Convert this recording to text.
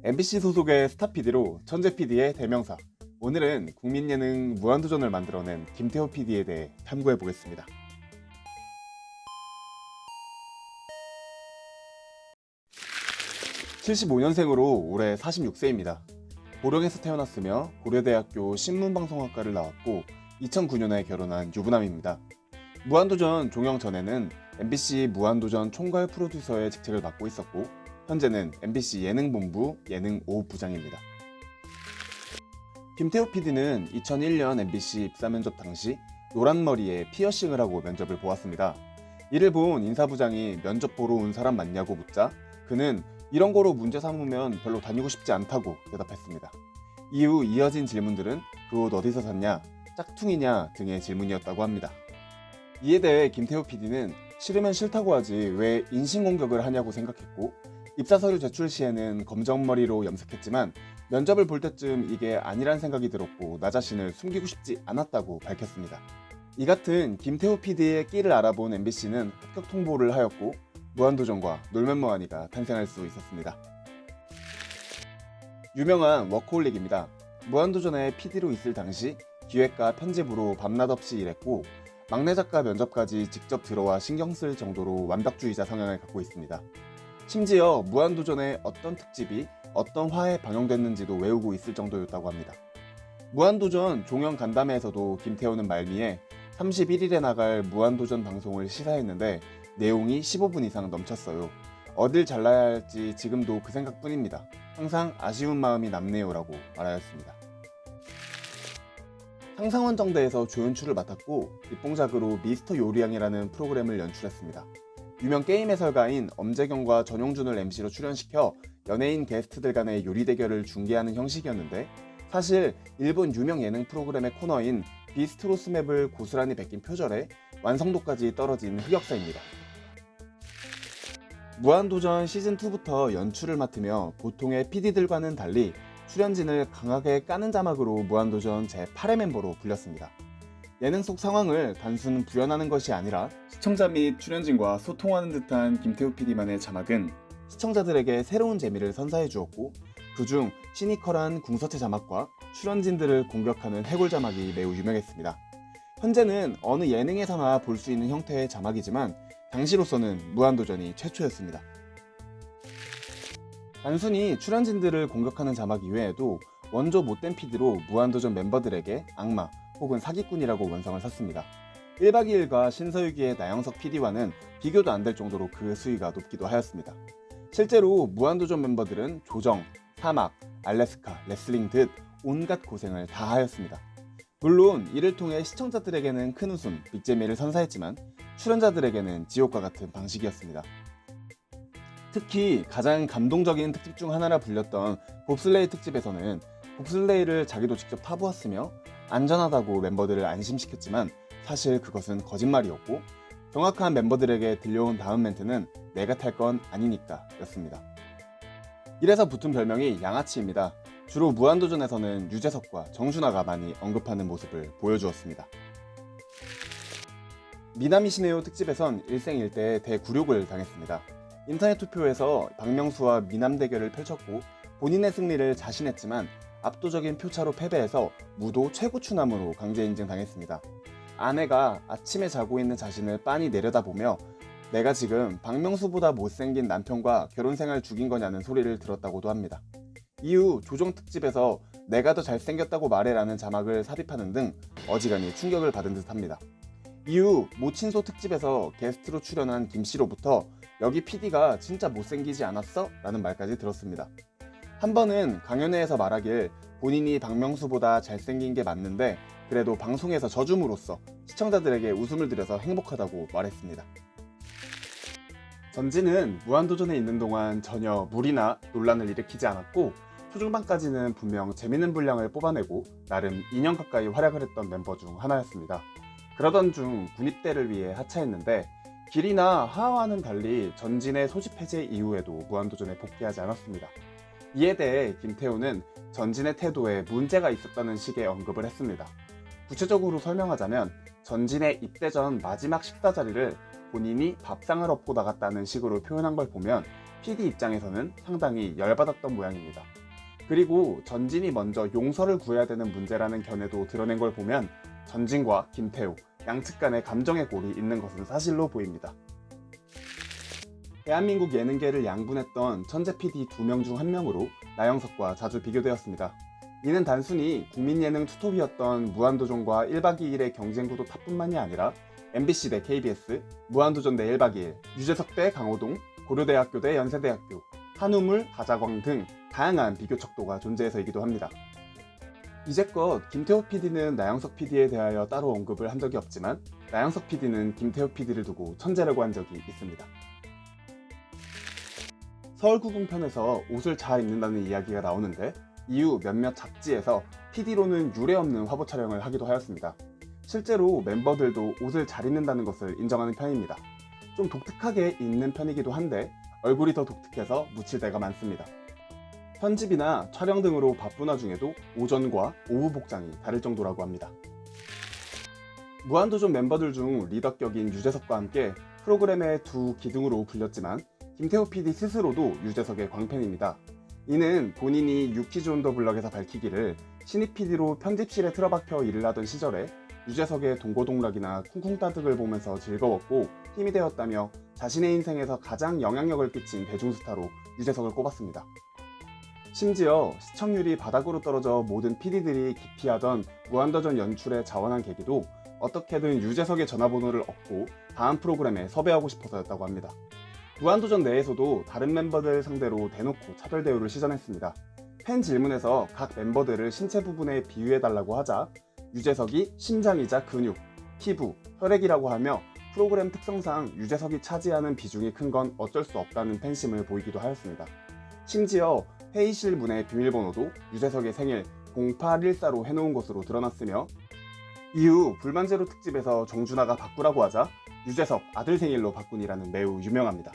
MBC 소속의 스타 PD로 천재 PD의 대명사. 오늘은 국민 예능 무한도전을 만들어낸 김태호 PD에 대해 탐구해 보겠습니다. 75년생으로 올해 46세입니다. 고령에서 태어났으며 고려대학교 신문방송학과를 나왔고 2009년에 결혼한 유부남입니다. 무한도전 종영 전에는 MBC 무한도전 총괄 프로듀서의 직책을 맡고 있었고 현재는 MBC 예능본부 예능오후부장입니다. 김태호 PD는 2001년 MBC 입사 면접 당시 노란 머리에 피어싱을 하고 면접을 보았습니다. 이를 본 인사부장이 면접 보러 온 사람 맞냐고 묻자 그는 이런 거로 문제 삼으면 별로 다니고 싶지 않다고 대답했습니다. 이후 이어진 질문들은 그 옷 어디서 샀냐, 짝퉁이냐 등의 질문이었다고 합니다. 이에 대해 김태호 PD는 싫으면 싫다고 하지 왜 인신공격을 하냐고 생각했고 입사서류 제출 시에는 검정머리로 염색했지만 면접을 볼 때쯤 이게 아니란 생각이 들었고 나 자신을 숨기고 싶지 않았다고 밝혔습니다. 이 같은 김태호 PD의 끼를 알아본 MBC는 합격 통보를 하였고 무한도전과 놀면뭐하니가 탄생할 수 있었습니다. 유명한 워커홀릭입니다. 무한도전에 PD로 있을 당시 기획과 편집으로 밤낮 없이 일했고 막내 작가 면접까지 직접 들어와 신경 쓸 정도로 완벽주의자 성향을 갖고 있습니다. 심지어 무한도전의 어떤 특집이 어떤 화에 방영됐는지도 외우고 있을 정도였다고 합니다. 무한도전 종영 간담회에서도 김태호는 말미에 31일에 나갈 무한도전 방송을 시사했는데 내용이 15분 이상 넘쳤어요. 어딜 잘라야 할지 지금도 그 생각뿐입니다. 항상 아쉬운 마음이 남네요라고 말하였습니다. 상상원정대에서 조연출을 맡았고 입봉작으로 미스터 요리왕이라는 프로그램을 연출했습니다. 유명 게임 해설가인 엄재경과 전용준을 MC로 출연시켜 연예인 게스트들 간의 요리 대결을 중계하는 형식이었는데 사실 일본 유명 예능 프로그램의 코너인 비스트로스 맵을 고스란히 베낀 표절에 완성도까지 떨어진 흑역사입니다. 무한도전 시즌2부터 연출을 맡으며 보통의 PD들과는 달리 출연진을 강하게 까는 자막으로 무한도전 제8회 멤버로 불렸습니다. 예능 속 상황을 단순 구현하는 것이 아니라 시청자 및 출연진과 소통하는 듯한 김태호 PD만의 자막은 시청자들에게 새로운 재미를 선사해 주었고 그중 시니컬한 궁서체 자막과 출연진들을 공격하는 해골 자막이 매우 유명했습니다. 현재는 어느 예능에서나 볼 수 있는 형태의 자막이지만 당시로서는 무한도전이 최초였습니다. 단순히 출연진들을 공격하는 자막 이외에도 원조 못된 PD로 무한도전 멤버들에게 악마 혹은 사기꾼이라고 원성을 샀습니다. 1박 2일과 신서유기의 나영석 PD와는 비교도 안 될 정도로 그 수위가 높기도 하였습니다. 실제로 무한도전 멤버들은 조정, 사막, 알래스카, 레슬링 듯 온갖 고생을 다 하였습니다. 물론 이를 통해 시청자들에게는 큰 웃음, 빅재미를 선사했지만 출연자들에게는 지옥과 같은 방식이었습니다. 특히 가장 감동적인 특집 중 하나라 불렸던 봅슬레이 특집에서는 봅슬레이를 자기도 직접 타보았으며 안전하다고 멤버들을 안심시켰지만 사실 그것은 거짓말이었고 정확한 멤버들에게 들려온 다음 멘트는 내가 탈 건 아니니까 였습니다. 이래서 붙은 별명이 양아치입니다. 주로 무한도전에서는 유재석과 정준하가 많이 언급하는 모습을 보여주었습니다. 미남이시네요 특집에선 일생일대의 대굴욕을 당했습니다. 인터넷 투표에서 박명수와 미남 대결을 펼쳤고 본인의 승리를 자신했지만 압도적인 표차로 패배해서 무도 최고 추남으로 강제 인증당했습니다. 아내가 아침에 자고 있는 자신을 빤히 내려다보며 내가 지금 박명수보다 못생긴 남편과 결혼생활 죽인 거냐는 소리를 들었다고도 합니다. 이후 조정 특집에서 내가 더 잘생겼다고 말해라는 자막을 삽입하는 등 어지간히 충격을 받은 듯합니다. 이후 모친소 특집에서 게스트로 출연한 김씨로부터 여기 PD가 진짜 못생기지 않았어? 라는 말까지 들었습니다. 한 번은 강연회에서 말하길 본인이 박명수보다 잘생긴 게 맞는데 그래도 방송에서 져줌으로써 시청자들에게 웃음을 드려서 행복하다고 말했습니다. 전지는 무한도전에 있는 동안 전혀 무리나 논란을 일으키지 않았고 초중반까지는 분명 재밌는 분량을 뽑아내고 나름 2년 가까이 활약을 했던 멤버 중 하나였습니다. 그러던 중 군입대를 위해 하차했는데 길이나 하하와는 달리 전진의 소집 해제 이후에도 무한도전에 복귀하지 않았습니다. 이에 대해 김태호는 전진의 태도에 문제가 있었다는 식의 언급을 했습니다. 구체적으로 설명하자면 전진의 입대 전 마지막 식사 자리를 본인이 밥상을 엎고 나갔다는 식으로 표현한 걸 보면 PD 입장에서는 상당히 열받았던 모양입니다. 그리고 전진이 먼저 용서를 구해야 되는 문제라는 견해도 드러낸 걸 보면 전진과 김태호 양측 간의 감정의 골이 있는 것은 사실로 보입니다. 대한민국 예능계를 양분했던 천재 PD 2명 중 1명으로 나영석과 자주 비교되었습니다. 이는 단순히 국민예능 투톱이었던 무한도전과 1박 2일의 경쟁 구도 탓뿐만이 아니라 MBC 대 KBS, 무한도전 대 1박 2일, 유재석 대 강호동, 고려대학교 대 연세대학교, 한우물, 다자광 등 다양한 비교 척도가 존재해서이기도 합니다. 이제껏 김태호 PD는 나영석 PD에 대하여 따로 언급을 한 적이 없지만 나영석 PD는 김태호 PD를 두고 천재라고 한 적이 있습니다. 서울구공편에서 옷을 잘 입는다는 이야기가 나오는데 이후 몇몇 잡지에서 PD로는 유례없는 화보 촬영을 하기도 하였습니다. 실제로 멤버들도 옷을 잘 입는다는 것을 인정하는 편입니다. 좀 독특하게 입는 편이기도 한데 얼굴이 더 독특해서 묻힐 때가 많습니다. 편집이나 촬영 등으로 바쁜 와중에도 오전과 오후 복장이 다를 정도라고 합니다. 무한도전 멤버들 중 리더격인 유재석과 함께 프로그램의 두 기둥으로 불렸지만 김태호 PD 스스로도 유재석의 광팬입니다. 이는 본인이 유키즈 온 더 블럭에서 밝히기를 신입 PD로 편집실에 틀어박혀 일을 하던 시절에 유재석의 동고동락이나 쿵쿵따득을 보면서 즐거웠고 힘이 되었다며 자신의 인생에서 가장 영향력을 끼친 대중스타로 유재석을 꼽았습니다. 심지어 시청률이 바닥으로 떨어져 모든 PD들이 기피하던 무한도전 연출에 자원한 계기도 어떻게든 유재석의 전화번호를 얻고 다음 프로그램에 섭외하고 싶어서였다고 합니다. 무한도전 내에서도 다른 멤버들 상대로 대놓고 차별 대우를 시전했습니다. 팬 질문에서 각 멤버들을 신체 부분에 비유해달라고 하자 유재석이 심장이자 근육, 피부, 혈액이라고 하며 프로그램 특성상 유재석이 차지하는 비중이 큰 건 어쩔 수 없다는 팬심을 보이기도 하였습니다. 심지어 회의실 문의 비밀번호도 유재석의 생일 0814로 해놓은 것으로 드러났으며 이후 불만제로 특집에서 정준하가 바꾸라고 하자 유재석 아들 생일로 바꾼이라는 매우 유명합니다.